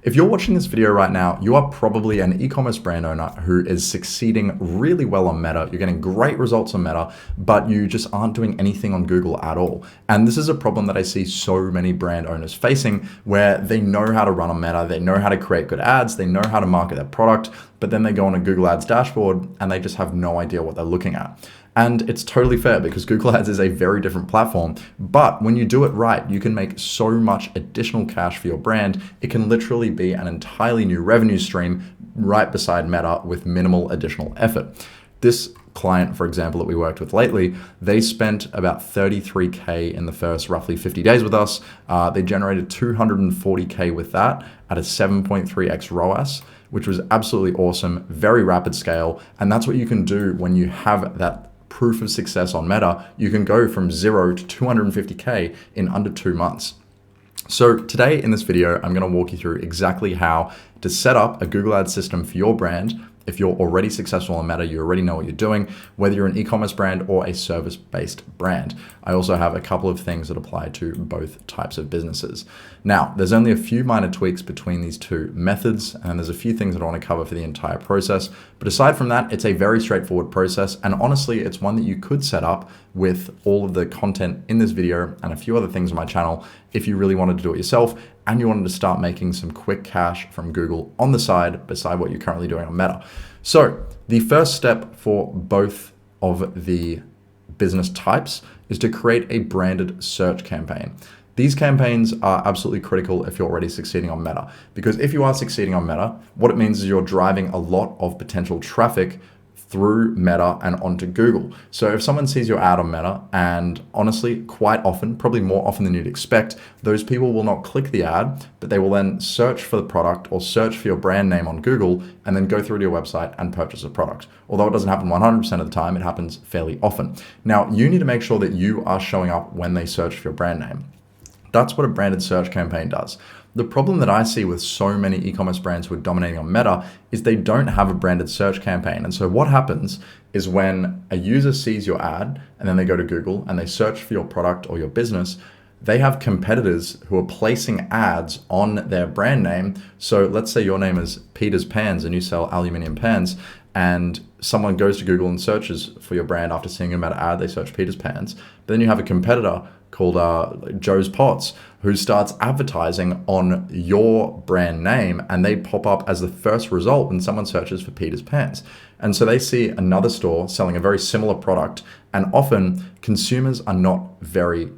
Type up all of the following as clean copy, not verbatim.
If you're watching this video right now, you are probably an e-commerce brand owner who is succeeding really well on Meta. You're getting great results on Meta, but you just aren't doing anything on Google at all. And this is a problem that I see so many brand owners facing, where they know how to run on Meta, they know how to create good ads, they know how to market their product, but then they go on a Google Ads dashboard and they just have no idea what they're looking at. And it's totally fair because Google Ads is a very different platform. But when you do it right, you can make so much additional cash for your brand. It can literally be an entirely new revenue stream right beside Meta with minimal additional effort. This client, for example, that we worked with lately, they spent about 33K in the first roughly 50 days with us. They generated 240K with that at a 7.3x ROAS, which was absolutely awesome, very rapid scale. And that's what you can do when you have that proof of success on Meta. You can go from 0 to 250K in under 2 months. So today in this video, I'm going to walk you through exactly how to set up a Google Ads system for your brand. If you're already successful on Meta, you already know what you're doing, whether you're an e-commerce brand or a service-based brand. I also have a couple of things that apply to both types of businesses. Now, there's only a few minor tweaks between these two methods, and there's a few things that I want to cover for the entire process. But aside from that, it's a very straightforward process. And honestly, it's one that you could set up with all of the content in this video and a few other things on my channel if you really wanted to do it yourself and you wanted to start making some quick cash from Google on the side beside what you're currently doing on Meta. So the first step for both of the business types is to create a branded search campaign. These campaigns are absolutely critical if you're already succeeding on Meta, because if you are succeeding on Meta, what it means is you're driving a lot of potential traffic through Meta and onto Google. So if someone sees your ad on Meta, and honestly, quite often, probably more often than you'd expect, those people will not click the ad, but they will then search for the product or search for your brand name on Google and then go through to your website and purchase a product. Although it doesn't happen 100% of the time, it happens fairly often. Now, you need to make sure that you are showing up when they search for your brand name. That's what a branded search campaign does. The problem that I see with so many e-commerce brands who are dominating on Meta is they don't have a branded search campaign. And so what happens is when a user sees your ad and then they go to Google and they search for your product or your business, they have competitors who are placing ads on their brand name. So let's say your name is Peter's Pans and you sell aluminum pans, and someone goes to Google and searches for your brand after seeing a Meta ad, they search Peter's Pans. But then you have a competitor called Joe's Pots who starts advertising on your brand name, and they pop up as the first result when someone searches for Peter's Pans. And so they see another store selling a very similar product, and often consumers are not very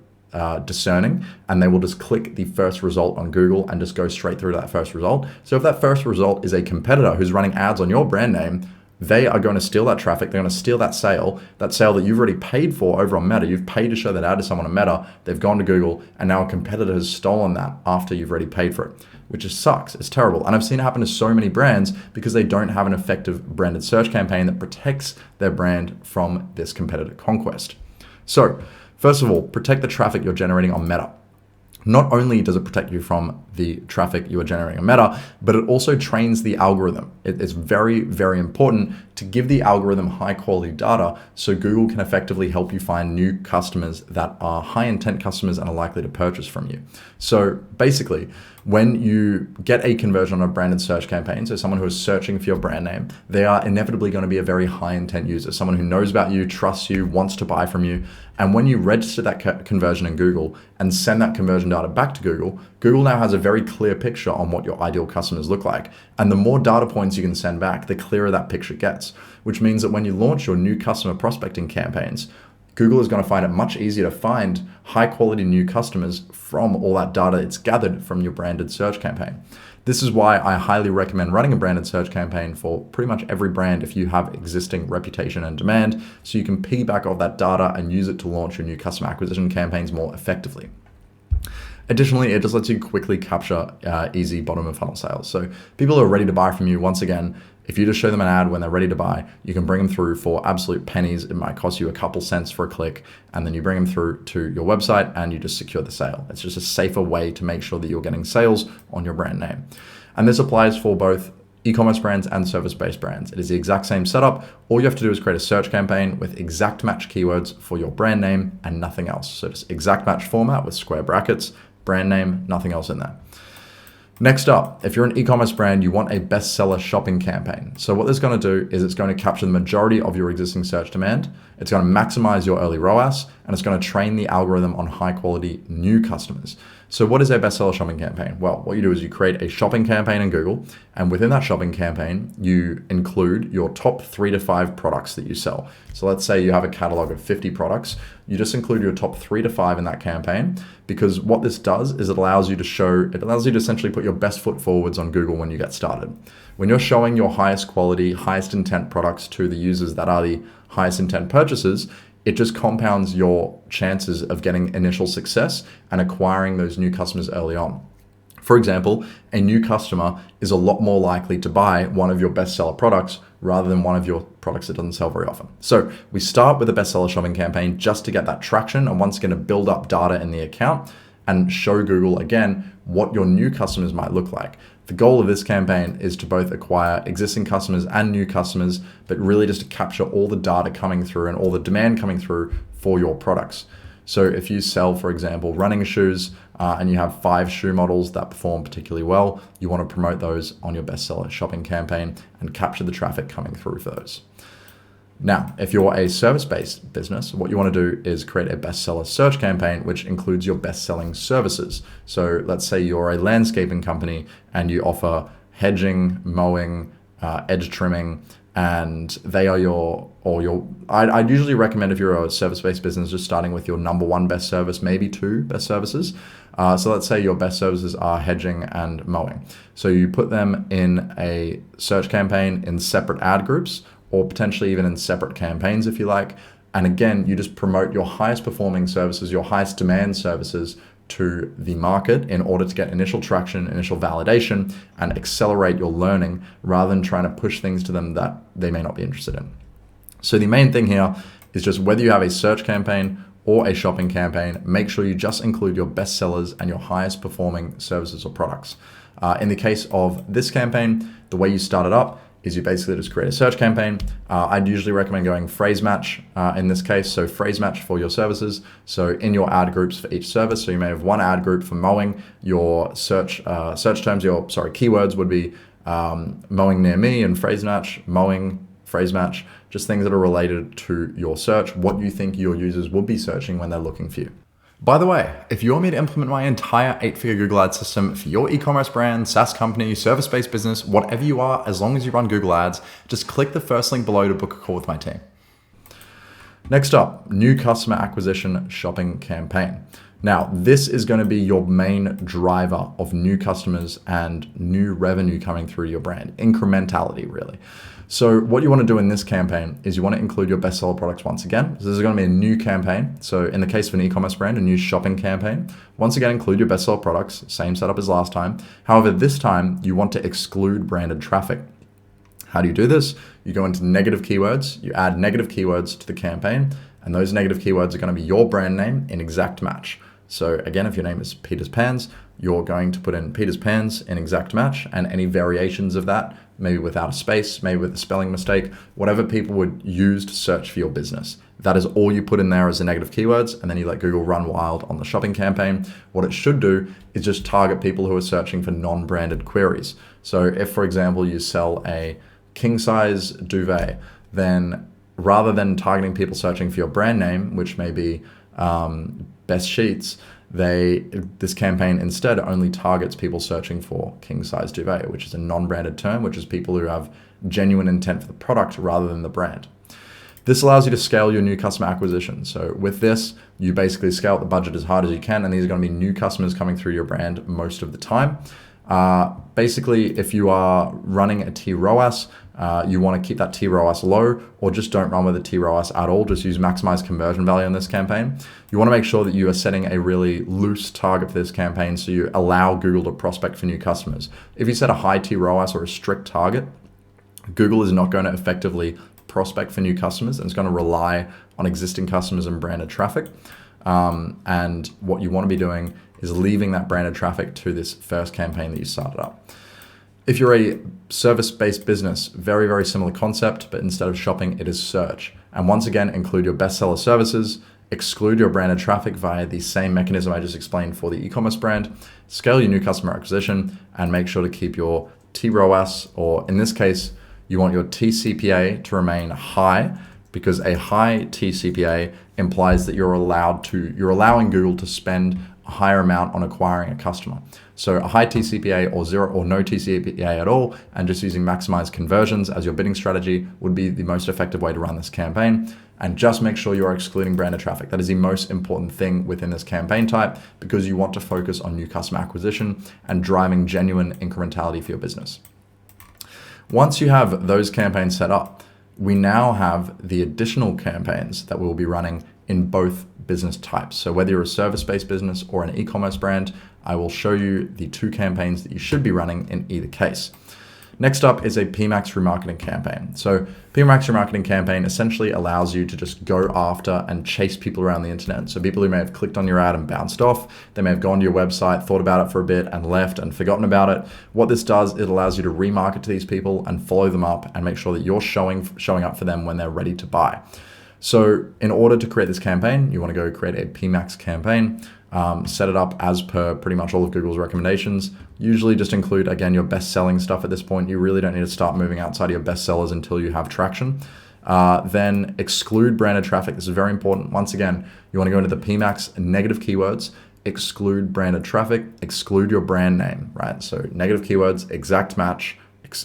discerning, and they will just click the first result on Google and just go straight through to that first result. So if that first result is a competitor who's running ads on your brand name, they are going to steal that traffic. They're going to steal that sale that you've already paid for over on Meta. You've paid to show that ad to someone on Meta. They've gone to Google, and now a competitor has stolen that after you've already paid for it, which just sucks. It's terrible. And I've seen it happen to so many brands because they don't have an effective branded search campaign that protects their brand from this competitor conquest. So first of all, protect the traffic you're generating on Meta. Not only does it protect you from the traffic you are generating on Meta, but it also trains the algorithm. It's very, very important to give the algorithm high quality data so Google can effectively help you find new customers that are high intent customers and are likely to purchase from you. So basically, when you get a conversion on a branded search campaign, so someone who is searching for your brand name, they are inevitably going to be a very high intent user, someone who knows about you, trusts you, wants to buy from you. And when you register that conversion in Google and send that conversion data back to Google, Google now has a very clear picture on what your ideal customers look like. And the more data points you can send back, the clearer that picture gets, which means that when you launch your new customer prospecting campaigns, Google is going to find it much easier to find high quality new customers from all that data it's gathered from your branded search campaign. This is why I highly recommend running a branded search campaign for pretty much every brand if you have existing reputation and demand, so you can piggyback off that data and use it to launch your new customer acquisition campaigns more effectively. Additionally, it just lets you quickly capture easy bottom of funnel sales. So people who are ready to buy from you, once again, if you just show them an ad when they're ready to buy, you can bring them through for absolute pennies. It might cost you a couple cents for a click, and then you bring them through to your website and you just secure the sale. It's just a safer way to make sure that you're getting sales on your brand name. And this applies for both e-commerce brands and service-based brands. It is the exact same setup. All you have to do is create a search campaign with exact match keywords for your brand name and nothing else. So just exact match format with square brackets, brand name, nothing else in there. Next up, if you're an e-commerce brand, you want a bestseller shopping campaign. So what this is going to do is it's going to capture the majority of your existing search demand. It's going to maximize your early ROAS, and it's going to train the algorithm on high quality new customers. So what is a bestseller shopping campaign? Well, what you do is you create a shopping campaign in Google, and within that shopping campaign, you include your top 3 to 5 products that you sell. So let's say you have a catalog of 50 products. You just include your top 3 to 5 in that campaign, because what this does is it allows you to essentially put your best foot forwards on Google when you get started. When you're showing your highest quality, highest intent products to the users that are the highest intent purchasers, it just compounds your chances of getting initial success and acquiring those new customers early on. For example, a new customer is a lot more likely to buy one of your bestseller products rather than one of your products that doesn't sell very often. So we start with a bestseller shopping campaign just to get that traction and once again to build up data in the account and show Google again what your new customers might look like. The goal of this campaign is to both acquire existing customers and new customers, but really just to capture all the data coming through and all the demand coming through for your products. So if you sell, for example, running shoes and you have 5 shoe models that perform particularly well, you want to promote those on your bestseller shopping campaign and capture the traffic coming through for those. Now, if you're a service-based business, what you want to do is create a bestseller search campaign, which includes your best-selling services. So let's say you're a landscaping company and you offer hedging, mowing, edge trimming, and they are I'd usually recommend if you're a service-based business, just starting with your number 1 best service, maybe 2 best services. So let's say your best services are hedging and mowing. So you put them in a search campaign in separate ad groups, or potentially even in separate campaigns if you like. And again, you just promote your highest performing services, your highest demand services to the market in order to get initial traction, initial validation, and accelerate your learning rather than trying to push things to them that they may not be interested in. So the main thing here is just whether you have a search campaign or a shopping campaign, make sure you just include your best sellers and your highest performing services or products. In the case of this campaign, the way you start it up is you basically just create a search campaign. I'd usually recommend going phrase match in this case. So phrase match for your services. So in your ad groups for each service, so you may have one ad group for mowing. Your search terms, keywords would be mowing near me and phrase match, mowing, phrase match, just things that are related to your search, what you think your users will be searching when they're looking for you. By the way, if you want me to implement my entire 8-figure Google Ads system for your e-commerce brand, SaaS company, service-based business, whatever you are, as long as you run Google Ads, just click the first link below to book a call with my team. Next up, new customer acquisition shopping campaign. Now, this is going to be your main driver of new customers and new revenue coming through your brand, incrementality really. So what you want to do in this campaign is you want to include your bestseller products once again. So this is going to be a new campaign. So in the case of an e-commerce brand, a new shopping campaign, once again, include your bestseller products, same setup as last time. However, this time you want to exclude branded traffic. How do you do this? You go into negative keywords, you add negative keywords to the campaign, and those negative keywords are going to be your brand name in exact match. So again, if your name is Peter's Pans, you're going to put in Peter's Pans in exact match, and any variations of that, maybe without a space, maybe with a spelling mistake, whatever people would use to search for your business. That is all you put in there as the negative keywords, and then you let Google run wild on the shopping campaign. What it should do is just target people who are searching for non-branded queries. So if, for example, you sell a king size duvet, then rather than targeting people searching for your brand name, which may be Best Sheets, this campaign instead only targets people searching for king size duvet, which is a non-branded term, which is people who have genuine intent for the product rather than the brand. This allows you to scale your new customer acquisition. So with this, you basically scale the budget as hard as you can, and these are going to be new customers coming through your brand most of the time. Basically, if you are running a TROAS, you want to keep that TROAS low, or just don't run with a TROAS at all. Just use maximize conversion value in this campaign. You want to make sure that you are setting a really loose target for this campaign so you allow Google to prospect for new customers. If you set a high TROAS or a strict target, Google is not going to effectively prospect for new customers, and it's going to rely on existing customers and branded traffic. And what you want to be doing is leaving that branded traffic to this first campaign that you started up. If you're a service-based business, very, very similar concept, but instead of shopping, it is search. And once again, include your bestseller services. exclude your branded traffic via the same mechanism I just explained for the e-commerce brand, scale your new customer acquisition, and make sure to keep your TROAS, or in this case, you want your TCPA to remain high, because a high TCPA implies that you're allowing Google to spend a higher amount on acquiring a customer. So a high TCPA or zero or no TCPA at all, and just using maximized conversions as your bidding strategy would be the most effective way to run this campaign. And just make sure you are excluding branded traffic. That is the most important thing within this campaign type, because you want to focus on new customer acquisition and driving genuine incrementality for your business. Once you have those campaigns set up, we now have the additional campaigns that we'll be running in both business types. So whether you're a service-based business or an e-commerce brand, I will show you the two campaigns that you should be running in either case. Next up is a PMax remarketing campaign. So PMax remarketing campaign essentially allows you to just go after and chase people around the internet. So people who may have clicked on your ad and bounced off, they may have gone to your website, thought about it for a bit and left and forgotten about it. What this does, it allows you to remarket to these people and follow them up and make sure that you're showing up for them when they're ready to buy. So in order to create this campaign, you want to go create a PMax campaign, set it up as per pretty much all of Google's recommendations. Usually just include, again, your best-selling stuff at this point. You really don't need to start moving outside of your best sellers until you have traction. Then exclude branded traffic. This is very important. Once again, you want to go into the PMax negative keywords, exclude branded traffic, exclude your brand name, right? So negative keywords, exact match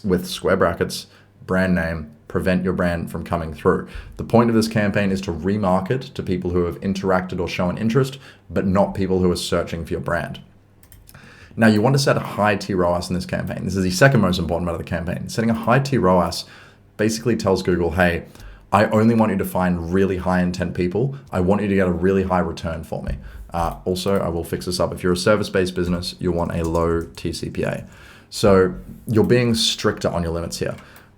with square brackets, brand name, prevent your brand from coming through. The point of this campaign is to remarket to people who have interacted or shown interest, but not people who are searching for your brand. Now you want to set a high TROAS in this campaign. This is the second most important part of the campaign. Setting a high TROAS basically tells Google, hey, I only want you to find really high intent people. I want you to get a really high return for me. Also, I will fix this up. If you're a service-based business, you want a low TCPA. So you're being stricter on your limits here.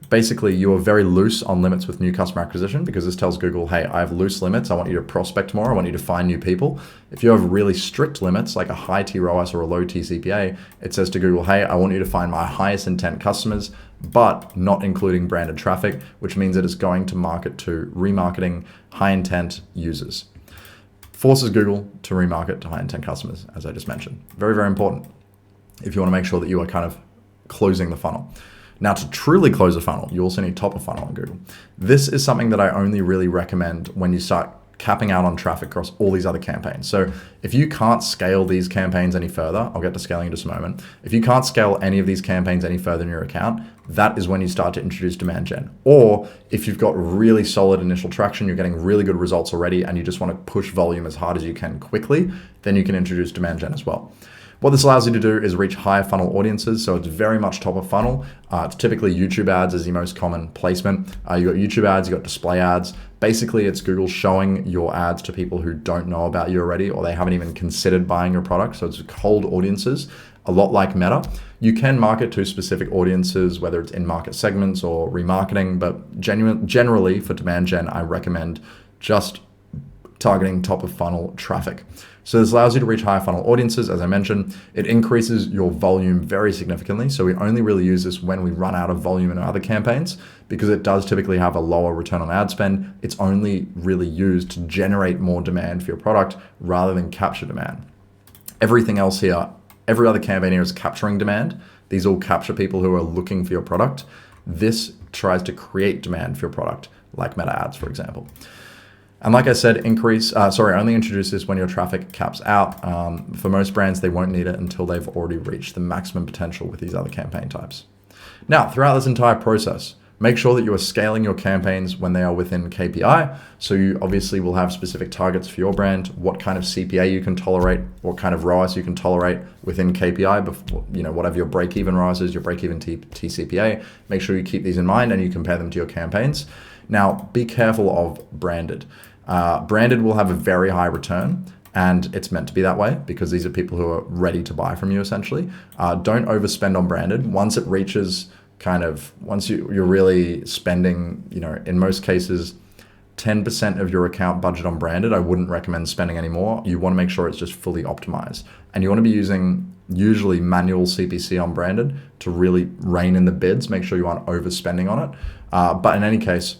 Basically, you are very loose on limits with new customer acquisition, because this tells Google, hey, I have loose limits. I want you to prospect more. I want you to find new people. If you have really strict limits, like a high TROAS or a low TCPA, it says to Google, hey, I want you to find my highest intent customers, but not including branded traffic, which means it is going to market to remarketing high intent users. Forces Google to remarket to high intent customers, as I just mentioned. Very, very important if you want to make sure that you are kind of closing the funnel. Now, to truly close a funnel, you also need top of funnel on Google. This is something that I only really recommend when you start capping out on traffic across all these other campaigns. So if you can't scale these campaigns any further, I'll get to scaling in just a moment. If you can't scale any of these campaigns any further in your account, that is when you start to introduce demand gen. Or if you've got really solid initial traction, you're getting really good results already, and you just want to push volume as hard as you can quickly, then you can introduce demand gen as well. What this allows you to do is reach higher funnel audiences. So it's very much top of funnel. It's typically YouTube ads is the most common placement. You got YouTube ads, you got display ads. Basically, it's Google showing your ads to people who don't know about you already, or they haven't even considered buying your product. So it's cold audiences, a lot like Meta. You can market to specific audiences, whether it's in market segments or remarketing, but generally for demand gen, I recommend just targeting top of funnel traffic. So this allows you to reach higher funnel audiences. As I mentioned, it increases your volume very significantly. So we only really use this when we run out of volume in our other campaigns, because it does typically have a lower return on ad spend. It's only really used to generate more demand for your product rather than capture demand. Everything else here, every other campaign here is capturing demand. These all capture people who are looking for your product. This tries to create demand for your product, like Meta ads, for example. And like I said, only introduce this when your traffic caps out. For most brands, they won't need it until they've already reached the maximum potential with these other campaign types. Now, throughout this entire process, make sure that you are scaling your campaigns when they are within KPI. So you obviously will have specific targets for your brand, what kind of CPA you can tolerate, what kind of ROAS you can tolerate within KPI, before, whatever your break-even ROAS is, your break-even TCPA. Make sure you keep these in mind and you compare them to your campaigns. Now, be careful of branded. Branded will have a very high return, and it's meant to be that way because these are people who are ready to buy from you, essentially. Don't overspend on branded. Once it reaches once you're really spending, in most cases, 10% of your account budget on branded, I wouldn't recommend spending any more. You want to make sure it's just fully optimized. And you want to be using usually manual CPC on branded to really rein in the bids, make sure you aren't overspending on it. But in any case,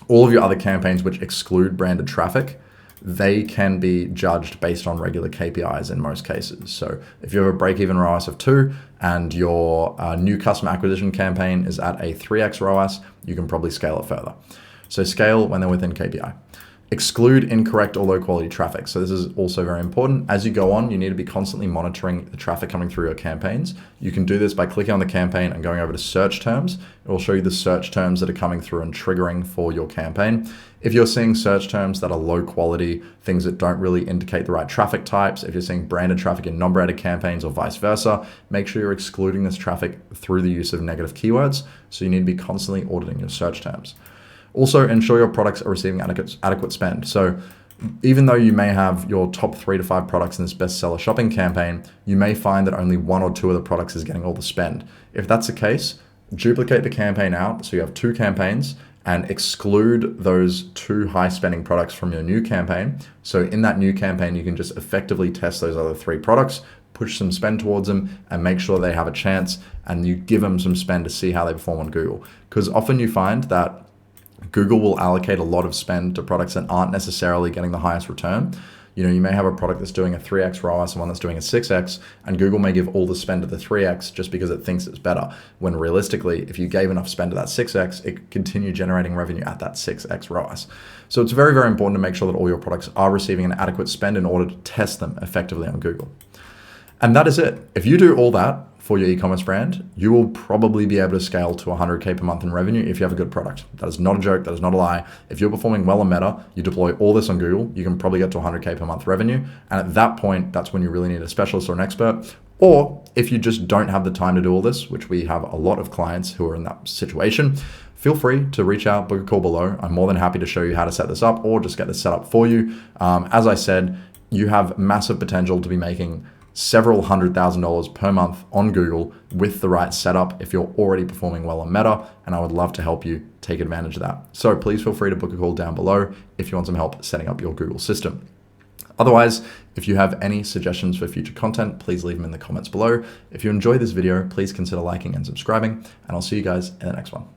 all of your other campaigns which exclude branded traffic, they can be judged based on regular KPIs in most cases. So if you have a break-even ROAS of 2 and your new customer acquisition campaign is at a 3x ROAS, you can probably scale it further. So scale when they're within KPI. Exclude incorrect or low quality traffic. So this is also very important. As you go on, you need to be constantly monitoring the traffic coming through your campaigns. You can do this by clicking on the campaign and going over to search terms. It will show you the search terms that are coming through and triggering for your campaign. If you're seeing search terms that are low quality, things that don't really indicate the right traffic types, if you're seeing branded traffic in non-branded campaigns or vice versa, make sure you're excluding this traffic through the use of negative keywords. So you need to be constantly auditing your search terms. Also, ensure your products are receiving adequate spend. So even though you may have your top 3 to 5 products in this bestseller shopping campaign, you may find that only 1 or 2 of the products is getting all the spend. If that's the case, duplicate the campaign out. So you have 2 campaigns and exclude those 2 high spending products from your new campaign. So in that new campaign, you can just effectively test those other 3 products, push some spend towards them and make sure they have a chance, and you give them some spend to see how they perform on Google. Because often you find that Google will allocate a lot of spend to products that aren't necessarily getting the highest return. You know, you may have a product that's doing a 3x ROAS and one that's doing a 6x, and Google may give all the spend to the 3x just because it thinks it's better. When realistically, if you gave enough spend to that 6x, it could continue generating revenue at that 6x ROAS. So it's very, very important to make sure that all your products are receiving an adequate spend in order to test them effectively on Google. And that is it. If you do all that for your e-commerce brand, you will probably be able to scale to 100K per month in revenue if you have a good product. That is not a joke. That is not a lie. If you're performing well on Meta, you deploy all this on Google, you can probably get to 100K per month revenue. And at that point, that's when you really need a specialist or an expert. Or if you just don't have the time to do all this, which we have a lot of clients who are in that situation, feel free to reach out, book a call below. I'm more than happy to show you how to set this up or just get this set up for you. As I said, you have massive potential to be making several $100,000 per month on Google with the right setup if you're already performing well on Meta, and I would love to help you take advantage of that. So please feel free to book a call down below if you want some help setting up your Google system. Otherwise, if you have any suggestions for future content, please leave them in the comments below. If you enjoyed this video, please consider liking and subscribing, and I'll see you guys in the next one.